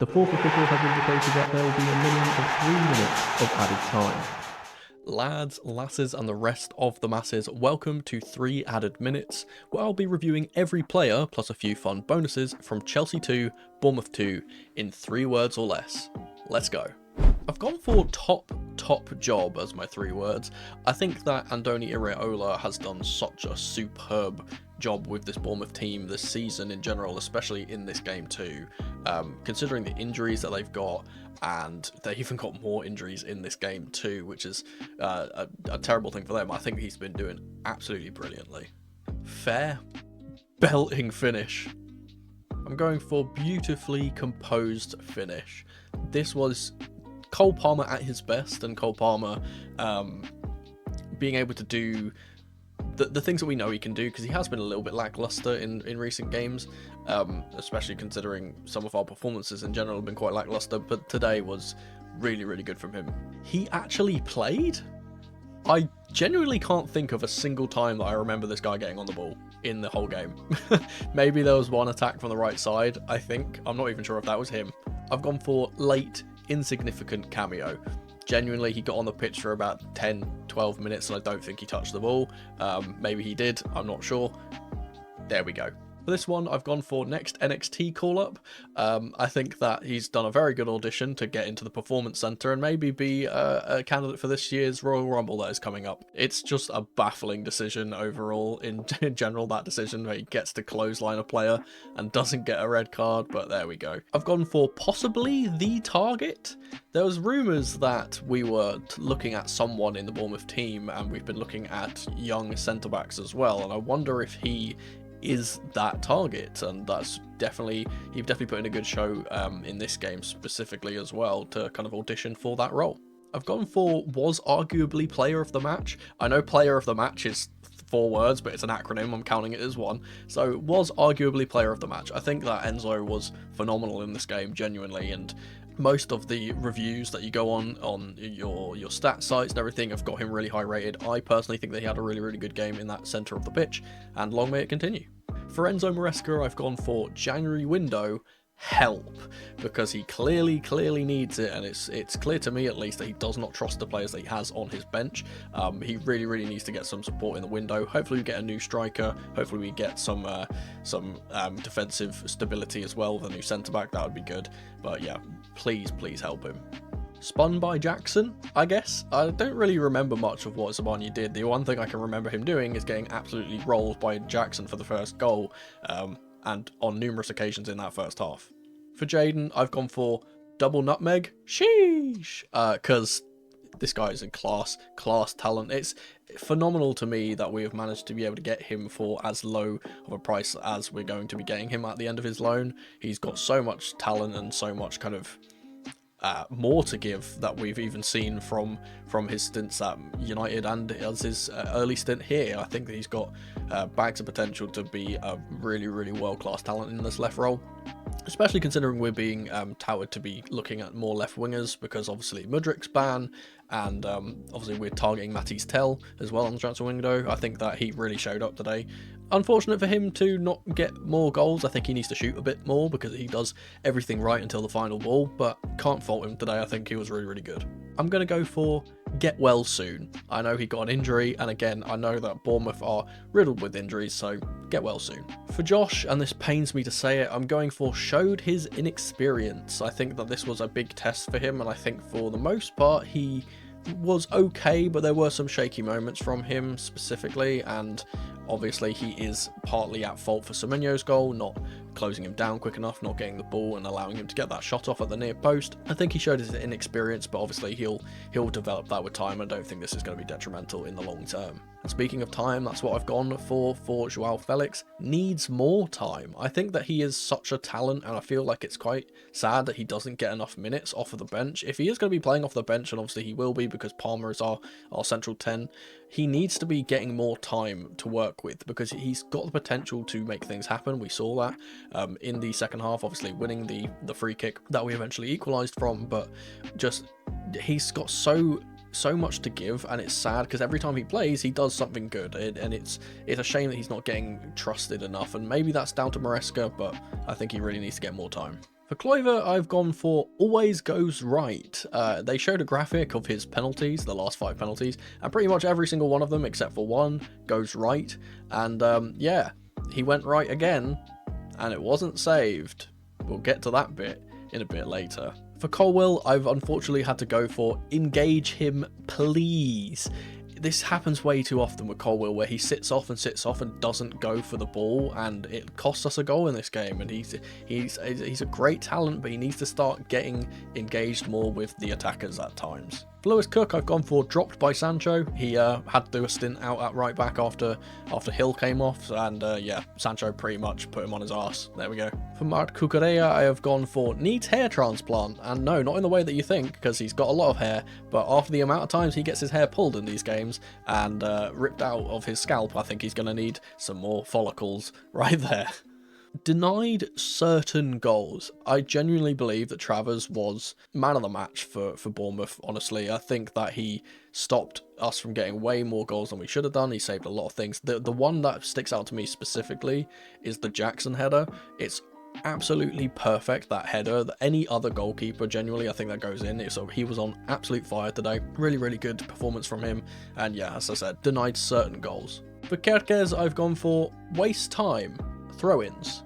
The fourth official has indicated that there will be a minimum of 3 minutes of added time. Lads, lasses and the rest of the masses, welcome to 3 added minutes, where I'll be reviewing every player plus a few fun bonuses from Chelsea 2, Bournemouth 2 in 3 words or less. Let's go. I've gone for top job as my 3 words. I think that Andoni Iraola has done such a superb job with this Bournemouth team this season in general, especially in this game too, considering the injuries that they've got, and they even got more injuries in this game too, which is a terrible thing for them. I think he's been doing absolutely brilliantly. Fair, belting finish. I'm going for beautifully composed finish. This was Cole Palmer at his best, and Cole Palmer being able to do the things that we know he can do, because he has been a little bit lackluster in recent games, especially considering some of our performances in general have been quite lackluster, but today was really good from him. He actually played? I genuinely can't think of a single time that I remember this guy getting on the ball in the whole game. Maybe there was one attack from the right side, I think. I'm not even sure if that was him. I've gone for late, insignificant cameo. Genuinely, he got on the pitch for about 10-12 minutes and I don't think he touched the ball. Maybe he did, I'm not sure. There we go. For this one, I've gone for next NXT call-up. I think that he's done a very good audition to get into the Performance Center and maybe be a candidate for this year's Royal Rumble that is coming up. It's just a baffling decision overall in general, that decision where he gets to clothesline a player and doesn't get a red card, but there we go. I've gone for possibly the target. There was rumours that we were looking at someone in the Bournemouth team, and we've been looking at young centre-backs as well, and I wonder if he is that target, and that's definitely, you've definitely put in a good show in this game specifically as well to kind of audition for that role. I've gone for was arguably player of the match. I know player of the match is 4 words, but it's an acronym, I'm counting it as one. So was arguably player of the match. I think that Enzo was phenomenal in this game, genuinely, and most of the reviews that you go on your stat sites and everything have got him really high rated. I personally think that he had a really good game in that centre of the pitch, and long may it continue. For Enzo Maresca, I've gone for January window help, because he clearly needs it, and it's clear to me at least that he does not trust the players that he has on his bench. He really needs to get some support in the window. Hopefully we get a new striker, hopefully we get some defensive stability as well with a new centre back. That would be good, but yeah, please help him. Spun by Jackson, I guess. I don't really remember much of what Zabanya did. The one thing I can remember him doing is getting absolutely rolled by Jackson for the first goal, and on numerous occasions in that first half. For Jaden, I've gone for double nutmeg. Sheesh! Because this guy is in class talent. It's phenomenal to me that we have managed to be able to get him for as low of a price as we're going to be getting him at the end of his loan. He's got so much talent and so much kind of more to give that we've even seen from his stints at United and as his early stint here. I think that he's got bags of potential to be a really world-class talent in this left role, especially considering we're being touted to be looking at more left wingers, because obviously Mudrik's ban, and obviously we're targeting Matisse Tell as well on the transfer window. I think that he really showed up today. Unfortunate for him to not get more goals. I think he needs to shoot a bit more because he does everything right until the final ball, but can't fault him today. I think he was really good. I'm going to go for get well soon. I know he got an injury, and again, I know that Bournemouth are riddled with injuries, so get well soon. For Josh, and this pains me to say it, I'm going for showed his inexperience. I think that this was a big test for him, and I think for the most part he was okay, but there were some shaky moments from him specifically, and obviously he is partly at fault for Semenyo's goal, not closing him down quick enough, not getting the ball and allowing him to get that shot off at the near post. I think he showed his inexperience, but obviously he'll develop that with time. I don't think this is going to be detrimental in the long term. And speaking of time, that's what I've gone for Joao Felix. Needs more time. I think that he is such a talent, and I feel like it's quite sad that he doesn't get enough minutes off of the bench. If he is going to be playing off the bench, and obviously he will be because Palmer is our central 10, he needs to be getting more time to work with, because he's got the potential to make things happen. We saw that in the second half, obviously winning the free kick that we eventually equalised from, but just he's got so much to give, and it's sad because every time he plays he does something good, and it's a shame that he's not getting trusted enough, and maybe that's down to Maresca, but I think he really needs to get more time. For Kluivert, I've gone for always goes right. They showed a graphic of his penalties, the last 5 penalties, and pretty much every single one of them, except for one, goes right. And yeah, he went right again, and it wasn't saved. We'll get to that bit in a bit later. For Colwill, I've unfortunately had to go for engage him, please. This happens way too often with Colwill, where he sits off and doesn't go for the ball, and it costs us a goal in this game. And he's a great talent, but he needs to start getting engaged more with the attackers at times. For Lewis Cook, I've gone for dropped by Sancho. He had to do a stint out at right back after Hill came off, and yeah, Sancho pretty much put him on his arse. There we go. For Marc Cucurella, I have gone for needs hair transplant, and no, not in the way that you think, because he's got a lot of hair, but after the amount of times he gets his hair pulled in these games and ripped out of his scalp, I think he's going to need some more follicles right there. Denied certain goals. I genuinely believe that Travers was man of the match for Bournemouth, honestly. I think that he stopped us from getting way more goals than we should have done. He saved a lot of things. The one that sticks out to me specifically is the Jackson header. It's absolutely perfect, that header. Any other goalkeeper, genuinely, I think that goes in. So he was on absolute fire today. Really, really good performance from him. And yeah, as I said, denied certain goals. For Kerkez, I've gone for waste time. Throw-ins.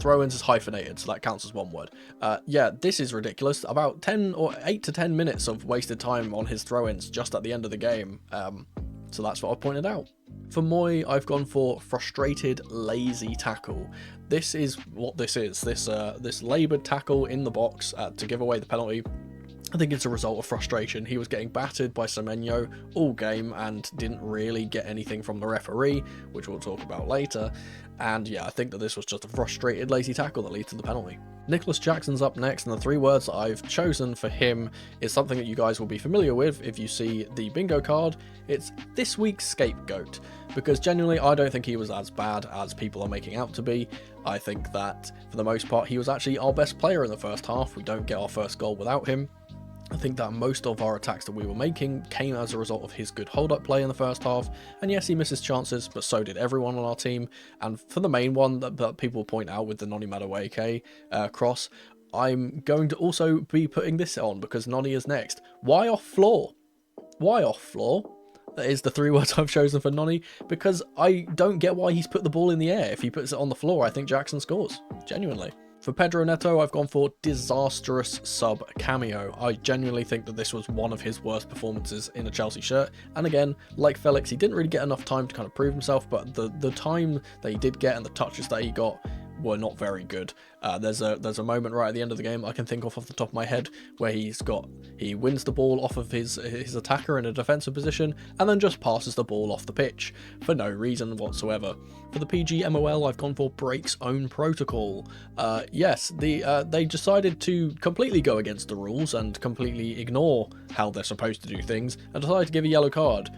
Throw-ins is hyphenated, so that counts as one word. Yeah, this is ridiculous. About 8 to 10 minutes of wasted time on his throw-ins just at the end of the game. So that's what I pointed out. For Moy, I've gone for frustrated, lazy tackle. This is what this is. This laboured tackle in the box to give away the penalty. I think it's a result of frustration. He was getting battered by Semenyo all game and didn't really get anything from the referee, which we'll talk about later. And yeah, I think that this was just a frustrated, lazy tackle that leads to the penalty. Nicholas Jackson's up next, and the 3 words that I've chosen for him is something that you guys will be familiar with if you see the bingo card. It's this week's scapegoat, because genuinely I don't think he was as bad as people are making out to be. I think that for the most part he was actually our best player in the first half. We don't get our first goal without him. I think that most of our attacks that we were making came as a result of his good hold-up play in the first half. And yes, he misses chances, but so did everyone on our team. And for the main one that people point out with the Noni Madueke cross, I'm going to also be putting this on because Noni is next. Why off floor? Why off floor? That is the 3 words I've chosen for Noni, because I don't get why he's put the ball in the air. If he puts it on the floor, I think Jackson scores. Genuinely. For Pedro Neto, I've gone for disastrous sub cameo. I genuinely think that this was one of his worst performances in a Chelsea shirt. And again, like Felix, he didn't really get enough time to kind of prove himself, but the time that he did get and the touches that he got were not very good. There's a moment right at the end of the game I can think of off the top of my head where he wins the ball off of his attacker in a defensive position and then just passes the ball off the pitch for no reason whatsoever. For the PGMOL, I've gone for breaks own protocol. Yes, they decided to completely go against the rules and completely ignore how they're supposed to do things and decided to give a yellow card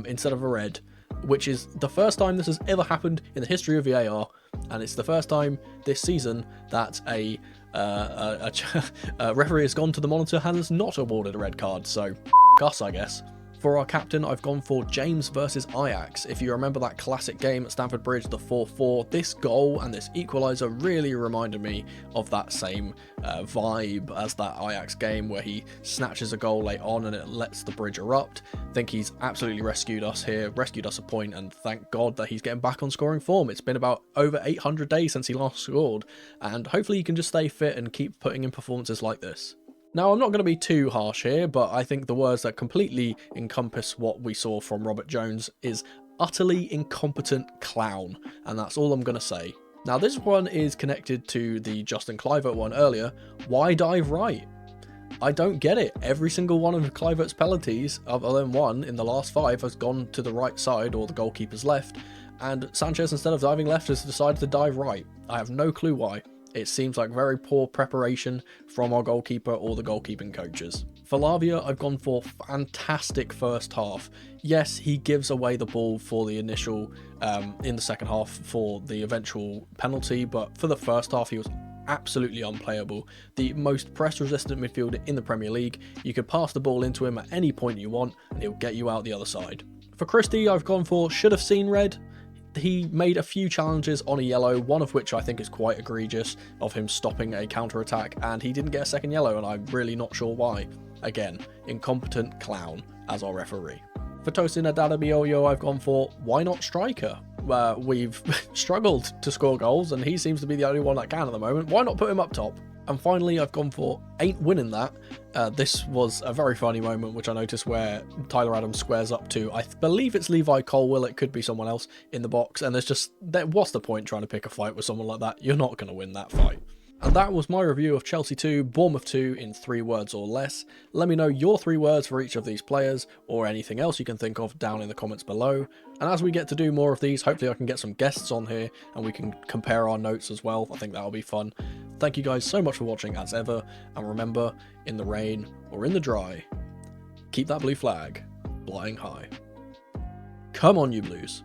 instead of a red, which is the first time this has ever happened in the history of VAR, and it's the first time this season that a referee has gone to the monitor and has not awarded a red card, so f*** us, I guess. For our captain, I've gone for James versus Ajax. If you remember that classic game at Stamford Bridge, the 4-4, this goal and this equaliser really reminded me of that same vibe as that Ajax game where he snatches a goal late on and it lets the bridge erupt. I think he's absolutely rescued us here, rescued us a point, and thank God that he's getting back on scoring form. It's been about over 800 days since he last scored, and hopefully he can just stay fit and keep putting in performances like this. Now, I'm not going to be too harsh here, but I think the words that completely encompass what we saw from Robert Jones is utterly incompetent clown, and that's all I'm going to say. Now, this one is connected to the Justin Kluivert one earlier. Why dive right? I don't get it. Every single one of Kluivert's penalties, other than one in the last 5, has gone to the right side or the goalkeeper's left, and Sanchez, instead of diving left, has decided to dive right. I have no clue why. It seems like very poor preparation from our goalkeeper or the goalkeeping coaches. For Lavia, I've gone for fantastic first half. Yes, he gives away the ball for the initial, in the second half for the eventual penalty, but for the first half he was absolutely unplayable. The most press-resistant midfielder in the Premier League. You could pass the ball into him at any point you want and he'll get you out the other side. For Christie, I've gone for should have seen red. he made a few challenges on a yellow, one of which I think is quite egregious, of him stopping a counter-attack, and he didn't get a second yellow, and I'm really not sure why. Again, incompetent clown as our referee. For Tosin Adadabioyo, I've gone for why not striker? We've struggled to score goals, and he seems to be the only one that can at the moment. Why not put him up top? And finally, I've gone for ain't winning that. This was a very funny moment, which I noticed, where Tyler Adams squares up to, I believe it's Levi Colwill, it could be someone else in the box, and there's just, what's the point trying to pick a fight with someone like that? You're not going to win that fight. And that was my review of Chelsea 2, Bournemouth 2 in 3 words or less. Let me know your 3 words for each of these players, or anything else you can think of down in the comments below. And as we get to do more of these, hopefully I can get some guests on here, and we can compare our notes as well. I think that'll be fun. Thank you guys so much for watching as ever, and remember, in the rain or in the dry, keep that blue flag flying high. Come on, you Blues.